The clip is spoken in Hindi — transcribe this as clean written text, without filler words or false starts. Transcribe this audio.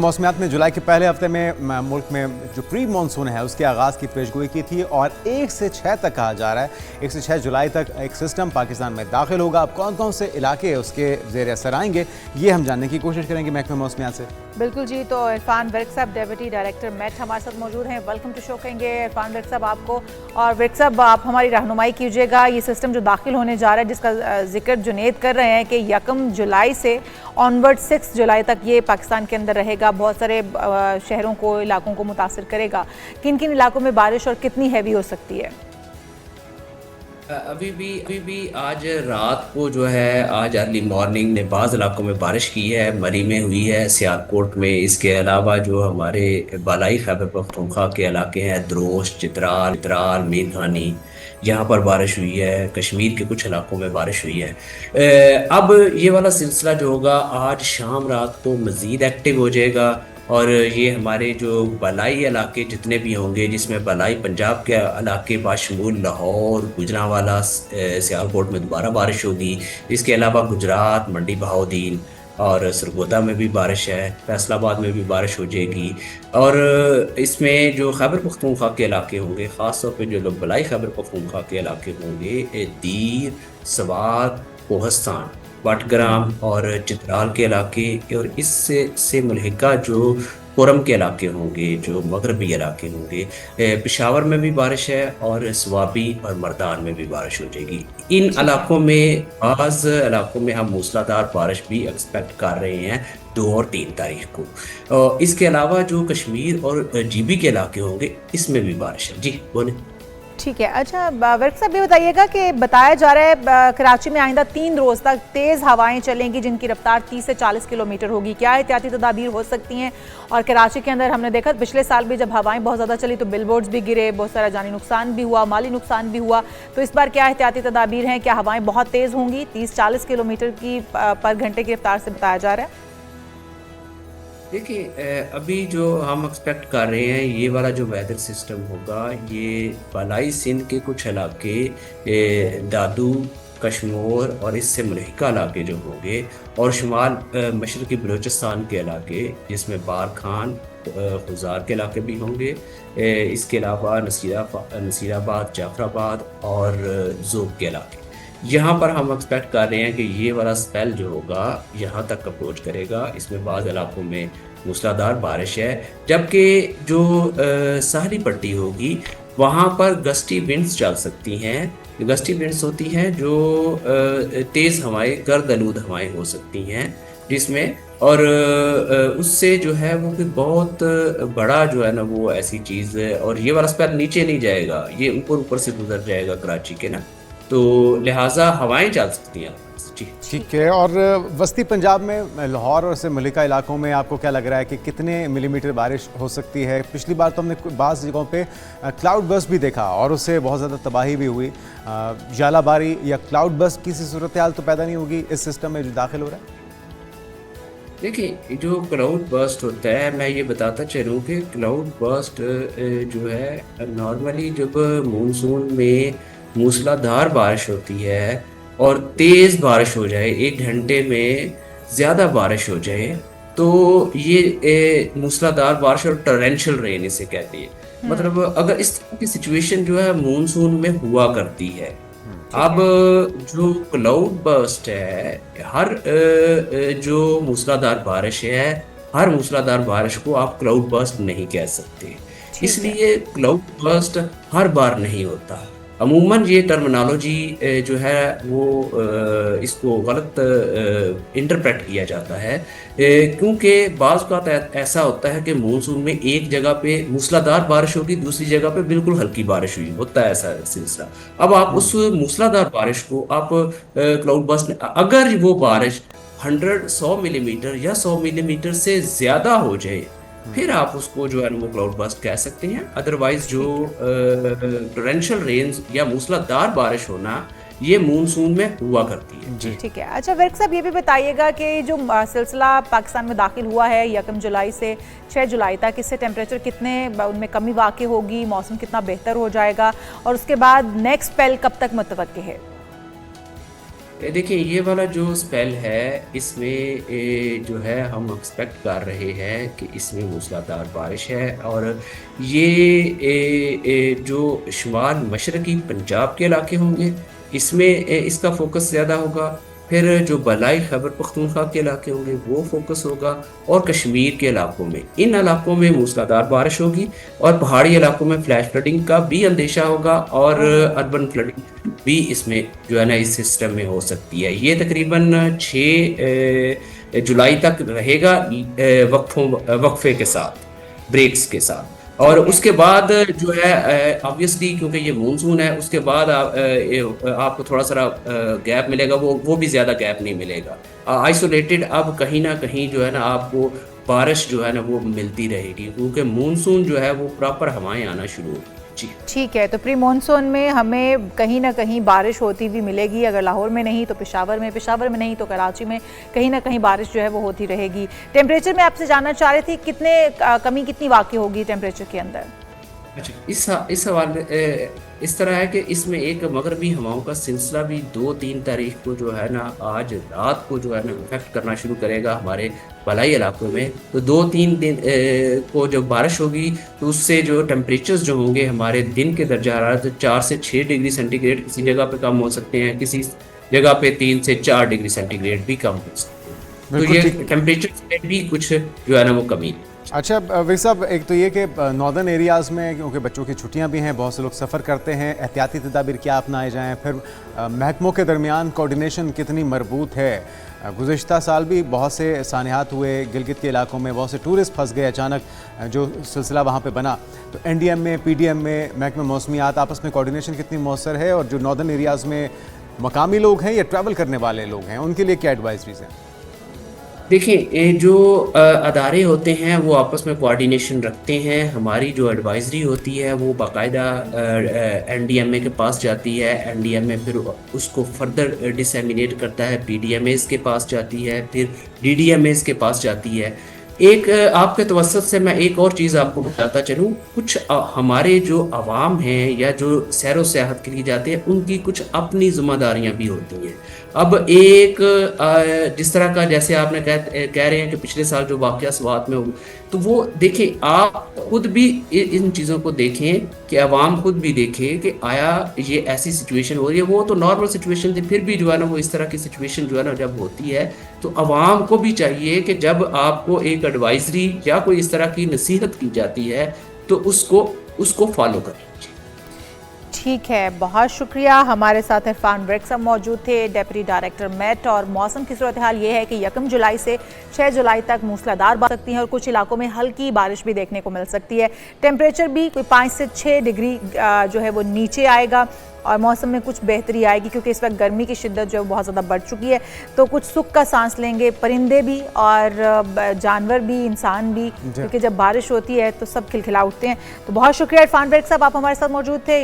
मौसमियात ने जुलाई के पहले हफ्ते में मुल्क में जो प्री मानसून है उसके आगाज़ की पेशगोई की थी और 1 से 6 तक कहा जा रहा है 1 से 6 जुलाई तक एक सिस्टम पाकिस्तान में दाखिल होगा। अब कौन कौन से इलाके उसके ज़ेर असर आएंगे ये हम जानने की कोशिश करेंगे महकमा मौसमियात से। बिल्कुल जी, तो इरफान विर्क साहब डेप्यूटी डायरेक्टर मेट हमारे साथ मौजूद हैं। वेलकम टू शो कहेंगे इरफान विर्क साहब आपको। और विर्क साहब आप हमारी रहनुमाई कीजिएगा, ये सिस्टम जो दाखिल होने जा रहा है जिसका जिक्र जुनेद कर रहे हैं कि 1 जुलाई से ऑनवर्ड 6 जुलाई तक ये पाकिस्तान के अंदर रहेगा, बहुत सारे शहरों को इलाकों को मुतासिर करेगा। किन किन इलाकों में बारिश और कितनी हैवी हो सकती है? अभी भी आज रात को जो है, आज अर्ली मॉर्निंग ने बाज़ इलाकों में बारिश की है, मरी में हुई है, सियालकोट में। इसके अलावा जो हमारे बालाई खैबर पख्तूनख्वा के इलाके हैं, द्रोश, चित्राल, मीरखानी, यहाँ पर बारिश हुई है। कश्मीर के कुछ इलाकों में बारिश हुई है। अब ये वाला सिलसिला जो होगा आज शाम रात को मज़ीद एक्टिव हो जाएगा और ये हमारे जो बलाई इलाके जितने भी होंगे, जिसमें बलाई पंजाब के इलाके बाशमूल लाहौर, गुजरांवाला, सियालकोट में दोबारा बारिश होगी। इसके अलावा गुजरात, मंडी बहाउद्दीन और सरगोदा में भी बारिश है, फैसलाबाद में भी बारिश हो जाएगी। और इसमें जो खैबर पख्तूनख्वा के इलाके होंगे, ख़ास तौर पे जो लोग बलाई खैबर पख्तूनख्वा के इलाके होंगे, दीर, सवात, कोहस्तान, बटग्राम और चित्राल के इलाके और इससे मुल्हिका जो पुरम के इलाके होंगे, जो मगरबी इलाके होंगे, पेशावर में भी बारिश है और स्वाबी और मर्दान में भी बारिश हो जाएगी। इन इलाकों में बाज़ इलाकों में हम मूसलाधार बारिश भी एक्सपेक्ट कर रहे हैं 2 और 3 तारीख को। और इसके अलावा जो कश्मीर और जीबी के इलाके होंगे इसमें भी बारिश है। जी बोले। ठीक है, अच्छा वर्क साहब ये बताइएगा कि बताया जा रहा है कराची में आइंदा 3 रोज़ तक तेज़ हवाएं चलेंगी जिनकी रफ्तार 30 से 40 किलोमीटर होगी। क्या एहतियाती तदाबीर हो सकती हैं? और कराची के अंदर हमने देखा पिछले साल भी जब हवाएं बहुत ज़्यादा चली तो बिलबोर्ड्स भी गिरे, बहुत सारा जानी नुकसान भी हुआ, माली नुकसान भी हुआ। तो इस बार क्या एहतियाती तदाबीर हैं? क्या हवाएं बहुत तेज़ होंगी? 30-40 किलोमीटर की पर घंटे की रफ्तार से बताया जा रहा है। देखिए, अभी जो हम एक्सपेक्ट कर रहे हैं ये वाला जो वेदर सिस्टम होगा, ये बलाई सिंध के कुछ इलाके, दादू, कश्मीर और इससे मुल्हिका इलाके जो होंगे और शुमाल मशरक़ी बलूचिस्तान के इलाके जिसमें बार खान, खुजार के इलाके भी होंगे। इसके अलावा नसीराबाद, जाफराबाद और ज़ोब के इलाके, यहाँ पर हम एक्सपेक्ट कर रहे हैं कि ये वाला स्पेल जो होगा यहाँ तक अप्रोच करेगा। इसमें बाज़ इलाकों में मूसलाधार बारिश है, जबकि जो साहली पट्टी होगी वहाँ पर गस्टी विंड्स चल सकती हैं। गस्टी विंड्स होती हैं जो तेज़ हवाएं, गर्द-आलूद हवाएं हो सकती हैं जिसमें, और उससे जो है वो कि बहुत बड़ा जो है ना वो ऐसी चीज़ है। और ये वाला स्पेल नीचे नहीं जाएगा, ये ऊपर से गुजर जाएगा कराची के ना, तो लिहाजा हवाएं चल सकती हैं। ठीक है। और वस्ती पंजाब में लाहौर और से मलिका इलाकों में आपको क्या लग रहा है कि कितने मिलीमीटर बारिश हो सकती है? पिछली बार तो हमने बाज़ जगहों पे क्लाउड बर्स्ट भी देखा और उससे बहुत ज़्यादा तबाही भी हुई। जालाबारी या क्लाउड बर्स्ट की सूरत हाल तो पैदा नहीं होगी इस सिस्टम में जो दाखिल हो रहा है? देखिए, जो क्लाउड बर्स्ट होता है, मैं ये बताता चलूँ कि क्लाउड बर्स्ट जो है नॉर्मली जब मानसून में मूसलाधार बारिश होती है और तेज़ बारिश हो जाए, 1 घंटे में ज़्यादा बारिश हो जाए, तो ये मूसलाधार बारिश और टॉरेंशियल रेन इसे कहती है। मतलब अगर इस तरह की सिचुएशन जो है मानसून में हुआ करती है। अब जो क्लाउड बर्स्ट है, हर जो मूसलाधार बारिश है, हर मूसलाधार बारिश को आप क्लाउड बर्स्ट नहीं कह सकते, इसलिए क्लाउड बर्स्ट हर बार नहीं होता। अमूमन ये टर्मिनोलॉजी जो है वो इसको गलत इंटरप्रेट किया जाता है, क्योंकि बाज़ का ऐसा होता है कि मानसून में एक जगह पे मूसलाधार बारिश होगी, दूसरी जगह पे बिल्कुल हल्की बारिश हुई, होता है ऐसा सिलसिला। अब आप उस मूसलाधार बारिश को आप क्लाउड बर्स्ट, अगर वो बारिश 100 मिलीमीटर या 100 मिलीमीटर से ज़्यादा हो जाए फिर आप उसको जो है वो क्लाउड बर्स्ट कह सकते हैं। अदरवाइज जो टॉरेंशियल रेन्स या मूसलाधार बारिश होना ये मानसून में हुआ करती है। जी ठीक है। अच्छा वर्क साहब ये भी बताइएगा कि जो सिलसिला पाकिस्तान में दाखिल हुआ है 1 जुलाई से 6 जुलाई तक, इससे टेम्परेचर कितने उनमें कमी वाक़ई होगी, मौसम कितना बेहतर हो जाएगा और उसके बाद नेक्स्ट स्पेल कब तक मुतवक्के है? देखिए ये वाला जो स्पेल है इसमें जो है हम एक्सपेक्ट कर रहे हैं कि इसमें मूसलाधार बारिश है, और ये जो शुमाल मशरकी पंजाब के इलाके होंगे इसमें इसका फोकस ज़्यादा होगा। फिर जो बलाई खैबर पख्तूनख्वा के इलाके होंगे वो फोकस होगा, और कश्मीर के इलाकों में, इन इलाकों में मूसलाधार बारिश होगी, और पहाड़ी इलाकों में फ्लैश फ्लडिंग का भी अंदेशा होगा, और अर्बन फ्लडिंग भी इसमें जो है ना इस सिस्टम में हो सकती है। ये तकरीबन 6 जुलाई तक रहेगा वक्फे के साथ, ब्रेक्स के साथ। और उसके बाद जो है ऑब्वियसली क्योंकि ये मानसून है, उसके बाद आपको थोड़ा सा गैप मिलेगा, वो भी ज़्यादा गैप नहीं मिलेगा, आइसोलेटेड अब कहीं ना कहीं जो है ना आपको बारिश जो है ना वो मिलती रहेगी, क्योंकि मानसून जो है वो प्रॉपर हवाएं आना शुरू होगी। जी ठीक है, तो प्री मानसून में हमें कहीं ना कहीं बारिश होती हुई मिलेगी। अगर लाहौर में नहीं तो पेशावर में नहीं तो कराची में कहीं ना कहीं बारिश जो है वो होती रहेगी। टेम्परेचर में आपसे जानना चाह रही थी कमी कितनी वाकई होगी टेम्परेचर के अंदर? अच्छा, इस हवाले इस तरह है कि इसमें एक मगरबी हवाओं का सिलसिला भी 2-3 तारीख को जो है ना आज रात को जो है ना इफेक्ट करना शुरू करेगा हमारे बलाई इलाकों में। तो 2-3 दिन को जब बारिश होगी तो उससे जो टेम्परेचर्स जो होंगे हमारे दिन के दर्जा हरारत 4 से 6 डिग्री सेंटीग्रेड किसी जगह पे कम हो सकते हैं, किसी जगह पे 3 से 4 डिग्री सेंटीग्रेड भी कम हो सकते हैं। तो ये टेम्परेचर में भी कुछ जो है ना वो कमी है। अच्छा विक साहब, एक तो ये कि नॉर्दर्न एरियाज़ में क्योंकि बच्चों की छुट्टियां भी हैं, बहुत से लोग सफ़र करते हैं, एहतियाती तदाबीर क्या अपनाए जाएं, फिर महकमों के दरमियान कोऑर्डिनेशन कितनी मरबूत है। गुज़िश्ता साल भी बहुत से सानियात हुए गिलगित के इलाकों में, बहुत से टूरिस्ट फंस गए अचानक जो सिलसिला वहाँ पे बना। तो एनडीएम में, पीडीएम में, महकमा मौसमियात आपस में कोऑर्डिनेशन कितनी मौसर है, और जो नॉर्दर्न एरियाज़ में मकामी लोग हैं या ट्रैवल करने वाले लोग हैं उनके लिए क्या एडवाइजरीज हैं? देखिए जो अदारे होते हैं वो आपस में कोऑर्डिनेशन रखते हैं। हमारी जो एडवाइजरी होती है वो बाकायदा एनडीएमए के पास जाती है, एनडीएमए फिर उसको फर्दर डिसेमिनेट करता है, पीडीएमएस के पास जाती है, फिर डीडीएमएस के पास जाती है। एक आपके तवस्सुत से मैं एक और चीज़ आपको बताता चलूँ, कुछ हमारे जो अवाम हैं या जो सैर सियाहत के लिए जाते हैं उनकी कुछ अपनी जिम्मेदारियां भी होती हैं। अब एक जिस तरह का जैसे आपने कह रहे हैं कि पिछले साल जो वाक़या स्वात में हुआ, तो वो देखिए आप खुद भी इन चीज़ों को देखें कि अवाम खुद भी देखे कि आया ये ऐसी सिचुएशन हो रही है। वो तो नॉर्मल सिचुएशन थी, फिर भी जो है ना वो इस तरह की सिचुएशन जो है ना जब होती है तो अवाम को भी चाहिए कि जब आपको एक एडवाइजरी या कोई इस तरह की नसीहत की जाती है तो उसको फॉलो करें। ठीक है, बहुत शुक्रिया। हमारे साथ इरफान वरिक साहब मौजूद थे, डेप्यूटी डायरेक्टर मेट। और मौसम की सूरत हाल ये है कि 1 जुलाई से 6 जुलाई तक मूसलाधार बारिश सकती है और कुछ इलाकों में हल्की बारिश भी देखने को मिल सकती है। टेम्परेचर भी कोई 5 से 6 डिग्री जो है वो नीचे आएगा और मौसम में कुछ बेहतरी आएगी, क्योंकि इस वक्त गर्मी की शिद्दत जो है बहुत ज़्यादा बढ़ चुकी है। तो कुछ सुख का सांस लेंगे परिंदे भी और जानवर भी, इंसान भी, क्योंकि जब बारिश होती है तो सब खिलखिला उठते हैं। तो बहुत शुक्रिया इरफान वरिक साहब, आप हमारे साथ मौजूद थे।